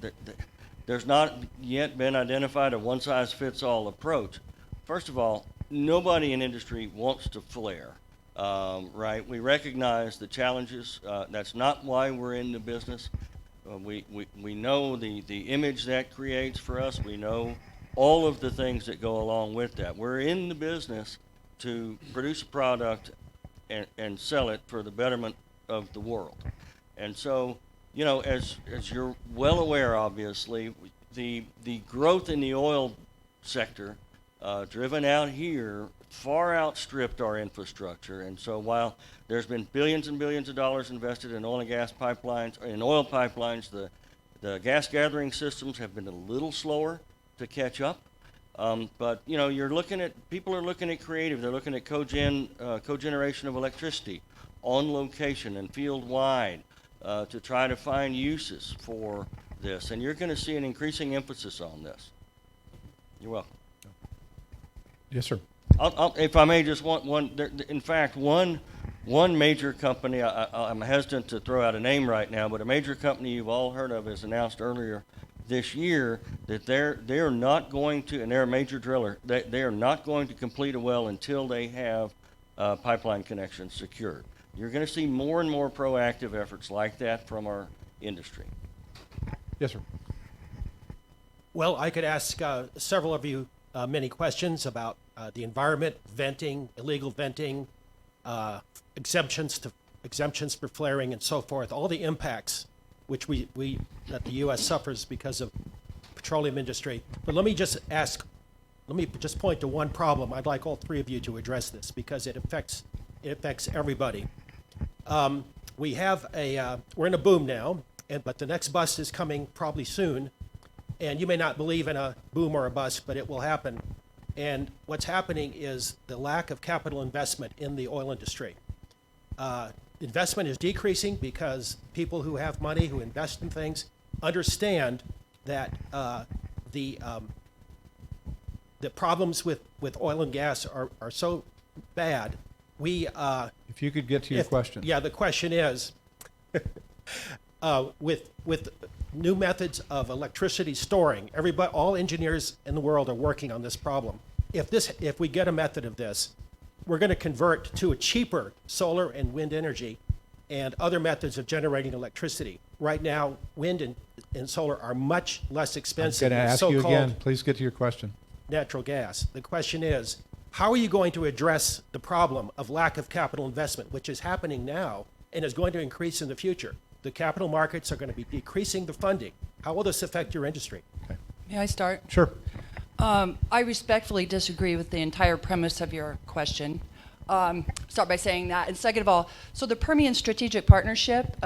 not yet been identified a one-size-fits-all approach. First of all, nobody in industry wants to flare, right? We recognize the challenges. That's not why we're in the business. We know the image that creates for us. We know all of the things that go along with that. We're in the business to produce a product and sell it for the betterment of the world. And so, as you're well aware, obviously, the growth in the oil sector driven out here far outstripped our infrastructure. And so while there's been billions and billions of dollars invested in oil and gas pipelines, in oil pipelines, the gas gathering systems have been a little slower to catch up. But people are looking at creative. They're looking at cogeneration of electricity, on location and field wide to try to find uses for this. And you're going to see an increasing emphasis on this. You're welcome. Yes, sir. If I may, just in fact, one major company, I'm hesitant to throw out a name right now, but a major company you've all heard of has announced earlier this year that they're not going to, and they're a major driller, they are not going to complete a well until they have pipeline connections secured. You're going to see more and more proactive efforts like that from our industry. Yes, sir. Well, I could ask several of you many questions about the environment, venting, illegal venting, exemptions for flaring, and so forth. All the impacts which that the U.S. suffers because of petroleum industry. But let me just point to one problem. I'd like all three of you to address this because it affects everybody. We're in a boom now, but the next bust is coming probably soon. And you may not believe in a boom or a bust, but it will happen. And what's happening is the lack of capital investment in the oil industry. Investment is decreasing because people who have money, who invest in things, understand that the problems with oil and gas are so bad. If you could get to your question. Yeah, the question is, with new methods of electricity storing, all engineers in the world are working on this problem. If we get a method of this, we're going to convert to a cheaper solar and wind energy and other methods of generating electricity. Right now, wind and solar are much less expensive I'm going than to ask you so-called again. Please get to your question. natural gas. The question is, how are you going to address the problem of lack of capital investment, which is happening now and is going to increase in the future? The capital markets are going to be decreasing the funding. How will this affect your industry? Okay. May I start? Sure. I respectfully disagree with the entire premise of your question. Start by saying that. And second of all, so the Permian Strategic Partnership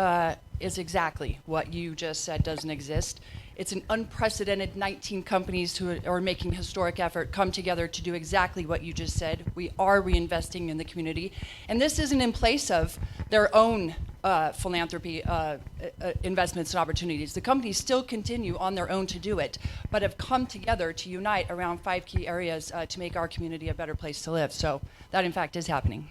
is exactly what you just said doesn't exist. It's an unprecedented 19 companies who are making historic effort come together to do exactly what you just said. We are reinvesting in the community. And this isn't in place of their own philanthropy investments and opportunities. The companies still continue on their own to do it, but have come together to unite around 5 key areas to make our community a better place to live. So that, in fact, is happening.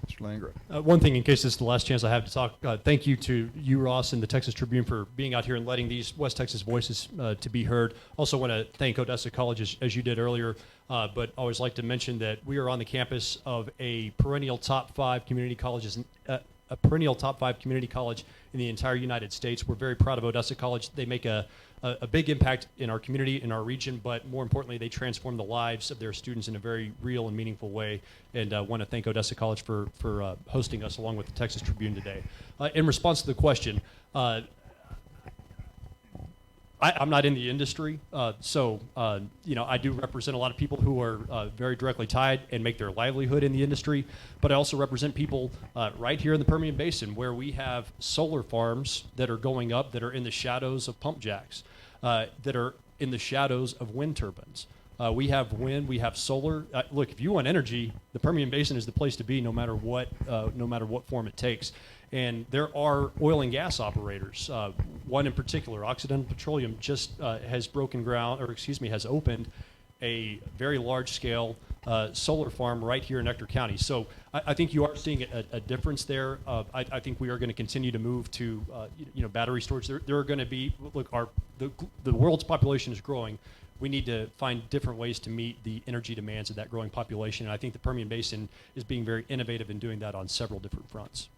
Mr. Landgraf. One thing, in case this is the last chance I have to talk, thank you to you, Ross, and the Texas Tribune for being out here and letting these West Texas voices to be heard. Also want to thank Odessa College, as you did earlier, but I always like to mention that we are on the campus of a perennial top 5 community colleges, a perennial top 5 community college in the entire United States. We're very proud of Odessa College. They make a big impact in our community, in our region, but more importantly, they transform the lives of their students in a very real and meaningful way. And I want to thank Odessa College for hosting us along with the Texas Tribune today. In response to the question, I'm not in the industry, so I do represent a lot of people who are very directly tied and make their livelihood in the industry, but I also represent people right here in the Permian Basin where we have solar farms that are going up that are in the shadows of pump jacks, that are in the shadows of wind turbines. We have wind, we have solar. Look, if you want energy, the Permian Basin is the place to be, no matter what form it takes. And there are oil and gas operators. One in particular, Occidental Petroleum, just has opened a very large-scale solar farm right here in Ector County. So I think you are seeing a difference there. I think we are going to continue to move to battery storage. There are going to be the world's population is growing. We need to find different ways to meet the energy demands of that growing population. And I think the Permian Basin is being very innovative in doing that on several different fronts.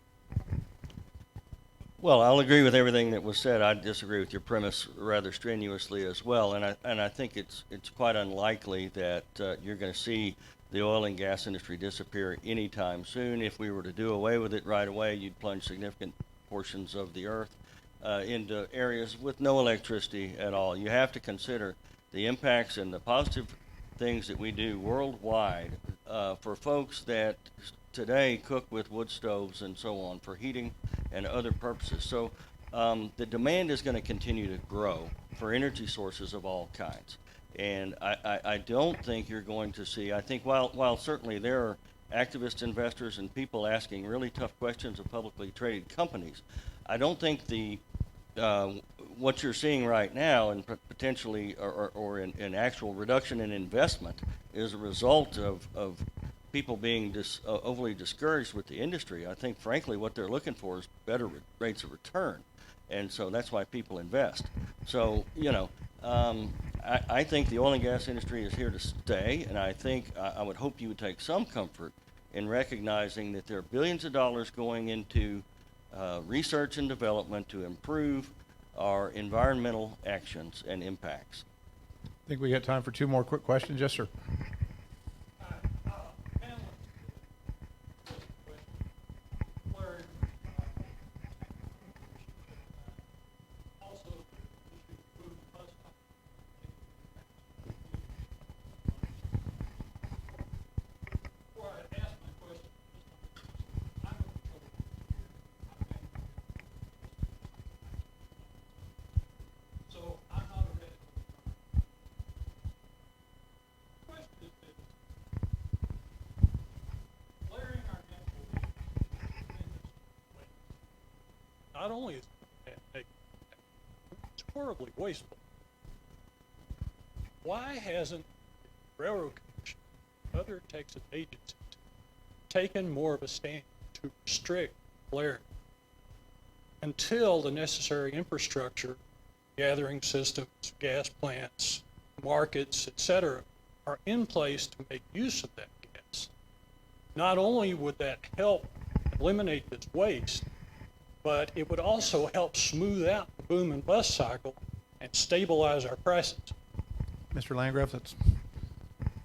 Well, I'll agree with everything that was said. I disagree with your premise rather strenuously as well, and I think it's quite unlikely that you're going to see the oil and gas industry disappear anytime soon. If we were to do away with it right away, you'd plunge significant portions of the earth into areas with no electricity at all. You have to consider the impacts and the positive things that we do worldwide for folks that today cook with wood stoves and so on for heating and other purposes. So the demand is going to continue to grow for energy sources of all kinds. And I don't think you're going to see, I think while certainly there are activist investors and people asking really tough questions of publicly traded companies. I don't think what you're seeing right now, and potentially, or in actual reduction in investment, is a result of people being overly discouraged with the industry. I think, frankly, what they're looking for is better rates of return, and so that's why people invest. So, I think the oil and gas industry is here to stay, and I think I would hope you would take some comfort in recognizing that there are billions of dollars going into research and development to improve our environmental actions and impacts. I think we got time for 2 more quick questions. Yes, sir. Not only is it it's horribly wasteful, why hasn't the Railroad Commission and other Texas agencies taken more of a stand to restrict flaring until the necessary infrastructure, gathering systems, gas plants, markets, etc., are in place to make use of that gas? Not only would that help eliminate this waste, but it would also help smooth out the boom and bust cycle and stabilize our prices. Mr. Landgraf, that's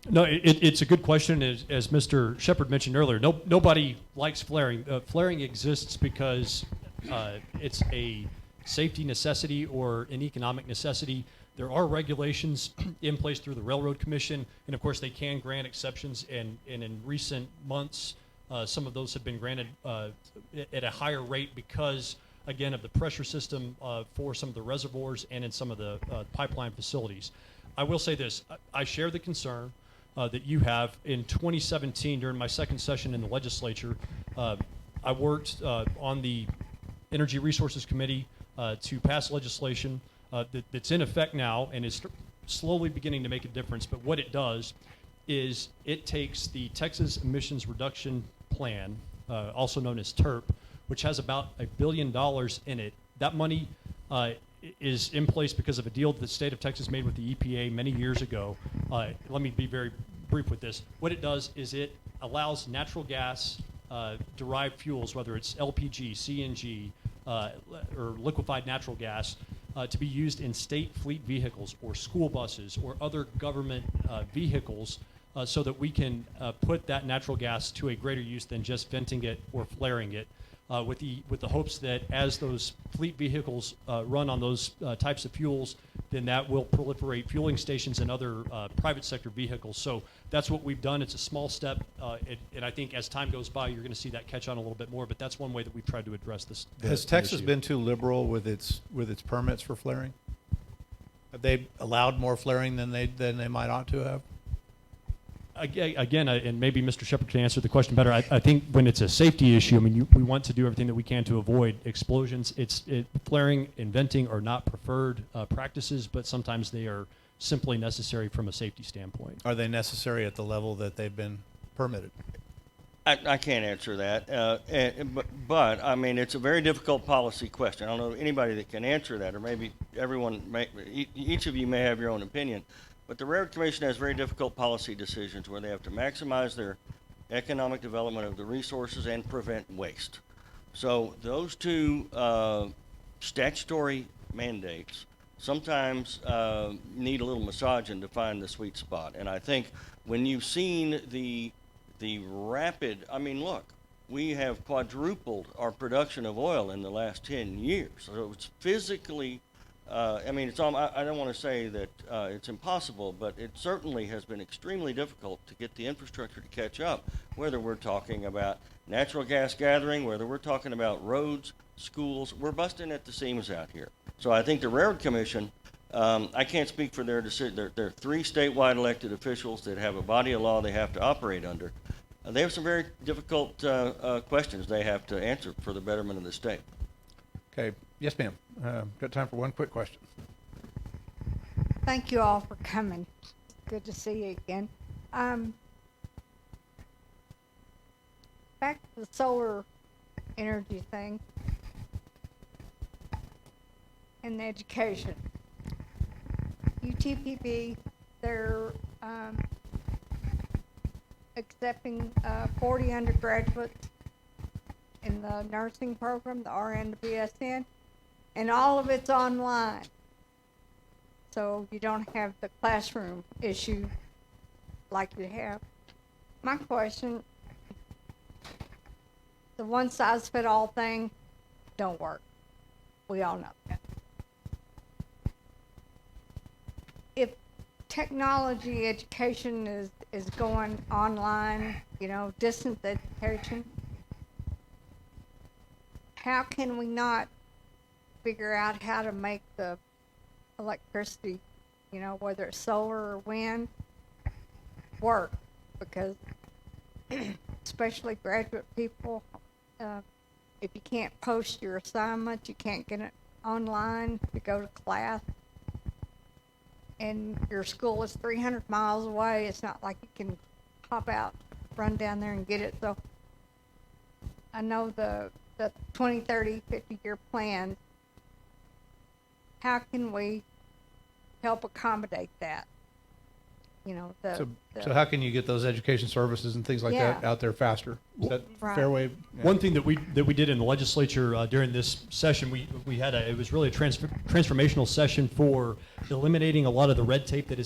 No, it's a good question. As Mr. Shepard mentioned earlier, nobody likes flaring. Flaring exists because it's a safety necessity or an economic necessity. There are regulations in place through the Railroad Commission, and of course they can grant exceptions, and in recent months, some of those have been granted at a higher rate because, again, of the pressure system for some of the reservoirs and in some of the pipeline facilities. I will say this, I share the concern that you have. In 2017, during my second session in the legislature, I worked on the Energy Resources Committee to pass legislation that's in effect now and is slowly beginning to make a difference. But what it does is it takes the Texas Emissions Reduction Plan, also known as TERP, which has about $1 billion in it. That money is in place because of a deal that the state of Texas made with the EPA many years ago. Let me be very brief with this. What it does is it allows natural gas derived fuels, whether it's LPG, CNG, or liquefied natural gas, to be used in state fleet vehicles or school buses or other government vehicles, so that we can put that natural gas to a greater use than just venting it or flaring it, with the hopes that as those fleet vehicles run on those types of fuels, then that will proliferate fueling stations and other private sector vehicles. So that's what we've done. It's a small step, and I think as time goes by, you're going to see that catch on a little bit more. But that's one way that we've tried to address this. Has Texas been too liberal with its permits for flaring? Have they allowed more flaring than they might ought to have? Again, and maybe Mr. Shepard can answer the question better. I think when it's a safety issue, I mean, we want to do everything that we can to avoid explosions. Flaring and venting are not preferred practices, but sometimes they are simply necessary from a safety standpoint. Are they necessary at the level that they've been permitted? I can't answer that, but I mean, it's a very difficult policy question. I don't know anybody that can answer that, or maybe each of you may have your own opinion. But the Railroad Commission has very difficult policy decisions where they have to maximize their economic development of the resources and prevent waste. So those two statutory mandates sometimes need a little massaging to find the sweet spot. And I think when you've seen the rapid, I mean, look, we have quadrupled our production of oil in the last 10 years. So it's physically I mean, I don't want to say that it's impossible, but it certainly has been extremely difficult to get the infrastructure to catch up, whether we're talking about natural gas gathering, whether we're talking about roads, schools. We're busting at the seams out here. So I think the Railroad Commission, I can't speak for their decision. There are 3 statewide elected officials that have a body of law they have to operate under. they have some very difficult questions they have to answer for the betterment of the state. Okay, yes, ma'am. Got time for one quick question. Thank you all for coming. Good to see you again. Back to the solar energy thing and the education. UTPB, they're accepting 40 undergraduates in the nursing program, the RN to BSN, and all of it's online. So you don't have the classroom issue like you have. My question, the one-size-fit-all thing don't work. We all know that. If technology education is going online, you know, distance education, how can we not figure out how to make the electricity, you know, whether it's solar or wind, work? Because especially graduate people, if you can't post your assignment, you can't get it online to go to class, and your school is 300 miles away, it's not like you can hop out, run down there and get it. So I know the 20, 30, 50-year plan, how can we help accommodate that? You know, So how can you get those education services and things like that Yeah. out there faster? Is that Right. fair way? Yeah. One thing that we did in the legislature during this session, we had it was really a transformational session for eliminating a lot of the red tape that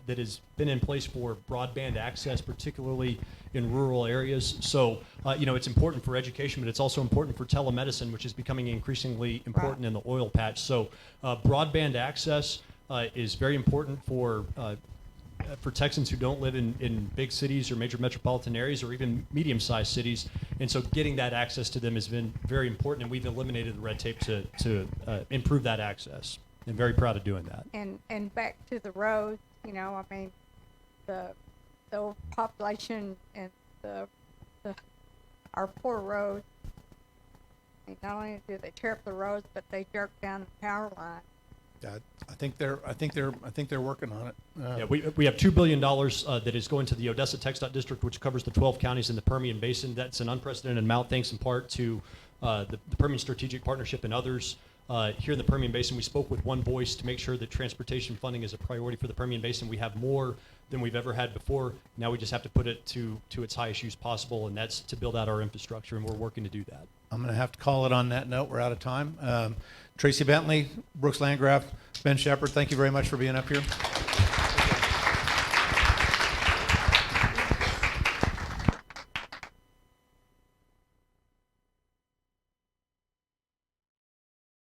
that has been in place for broadband access, particularly in rural areas. So you know, it's important for education, but it's also important for telemedicine, which is becoming increasingly important in the oil patch. So broadband access is very important for Texans who don't live in big cities or major metropolitan areas or even medium-sized cities. And so getting that access to them has been very important, and we've eliminated the red tape to improve that access. And very proud of doing that. and back to the roads, you know, I mean, the overpopulation and our poor roads, I mean, not only do they tear up the roads, but they jerk down the power line. I think they're working on it. Yeah, we have $2 billion that is going to the Odessa TxDOT district, which covers the 12 counties in the Permian Basin. That's an unprecedented amount, thanks in part to the Permian Strategic Partnership and others. Here in the Permian Basin, we spoke with one voice to make sure that transportation funding is a priority for the Permian Basin. We have more than we've ever had before. Now we just have to put it to its highest use possible, and that's to build out our infrastructure, and we're working to do that. I'm going to have to call it on that note. We're out of time. Tracy Bentley, Brooks Landgraf, Ben Shepard, thank you very much for being up here.